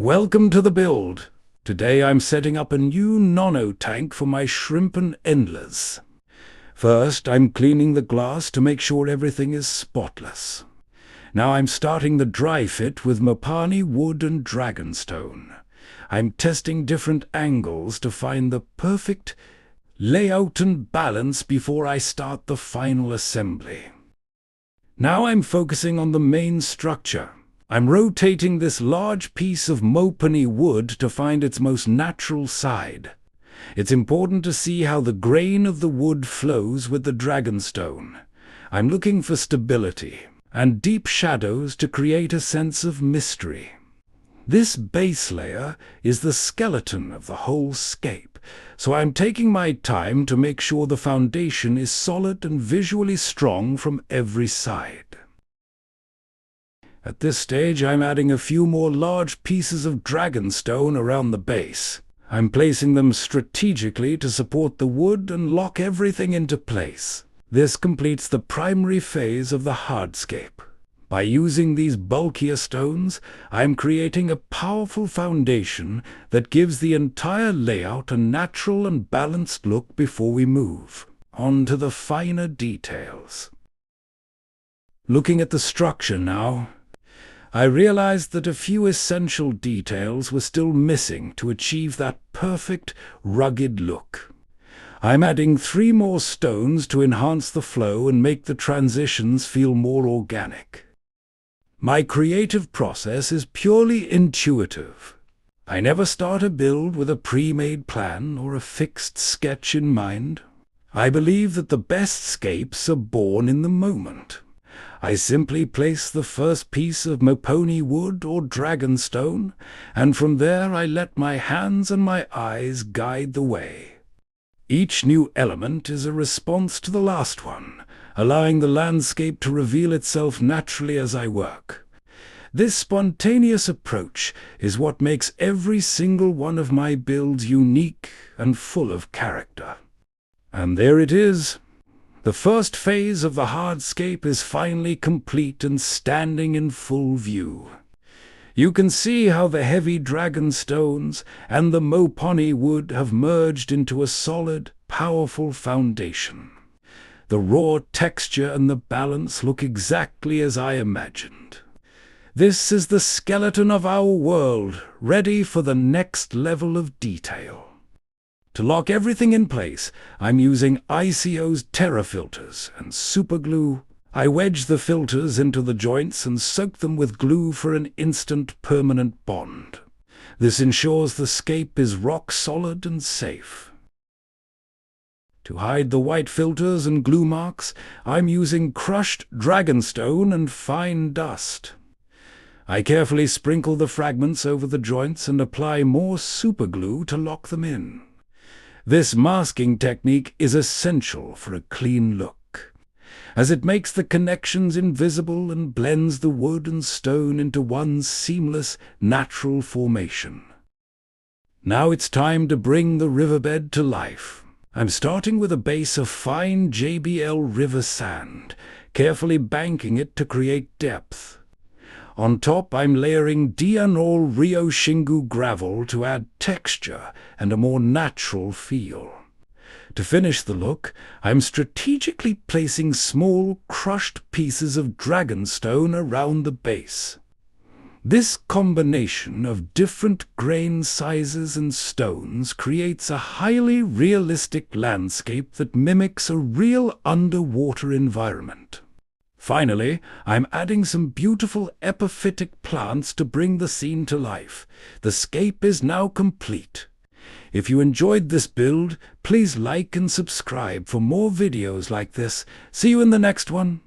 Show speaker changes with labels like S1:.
S1: Welcome to the build. Today I'm setting up a new Nano tank for my shrimp and Endlers. First, I'm cleaning the glass to make sure everything is spotless. Now I'm starting the dry fit with Mopani wood and dragonstone. I'm testing different angles to find the perfect layout and balance before I start the final assembly. Now I'm focusing on the main structure. I'm rotating this large piece of Mopani wood to find its most natural side. It's important to see how the grain of the wood flows with the dragonstone. I'm looking for stability and deep shadows to create a sense of mystery. This base layer is the skeleton of the whole scape, so I'm taking my time to make sure the foundation is solid and visually strong from every side. At this stage, I'm adding a few more large pieces of dragonstone around the base. I'm placing them strategically to support the wood and lock everything into place. This completes the primary phase of the hardscape. By using these bulkier stones, I'm creating a powerful foundation that gives the entire layout a natural and balanced look before we move on to the finer details. Looking at the structure now, I realized that a few essential details were still missing to achieve that perfect, rugged look. I'm adding 3 more stones to enhance the flow and make the transitions feel more organic. My creative process is purely intuitive. I never start a build with a pre-made plan or a fixed sketch in mind. I believe that the best scapes are born in the moment. I simply place the first piece of Mopani wood or dragonstone, and from there I let my hands and my eyes guide the way. Each new element is a response to the last one, allowing the landscape to reveal itself naturally as I work. This spontaneous approach is what makes every single one of my builds unique and full of character. And there it is. The first phase of the hardscape is finally complete and standing in full view. You can see how the heavy dragonstones and the Mopani wood have merged into a solid, powerful foundation. The raw texture and the balance look exactly as I imagined. This is the skeleton of our world, ready for the next level of detail. To lock everything in place, I'm using ICO's Terra filters and superglue. I wedge the filters into the joints and soak them with glue for an instant permanent bond. This ensures the scape is rock solid and safe. To hide the white filters and glue marks, I'm using crushed dragonstone and fine dust. I carefully sprinkle the fragments over the joints and apply more superglue to lock them in. This masking technique is essential for a clean look, as it makes the connections invisible and blends the wood and stone into one seamless, natural formation. Now it's time to bring the riverbed to life. I'm starting with a base of fine JBL river sand, carefully banking it to create depth. On top, I'm layering Dianol Rio Xingu gravel to add texture and a more natural feel. To finish the look, I'm strategically placing small, crushed pieces of dragonstone around the base. This combination of different grain sizes and stones creates a highly realistic landscape that mimics a real underwater environment. Finally, I'm adding some beautiful epiphytic plants to bring the scene to life. The scape is now complete. If you enjoyed this build, please like and subscribe for more videos like this. See you in the next one.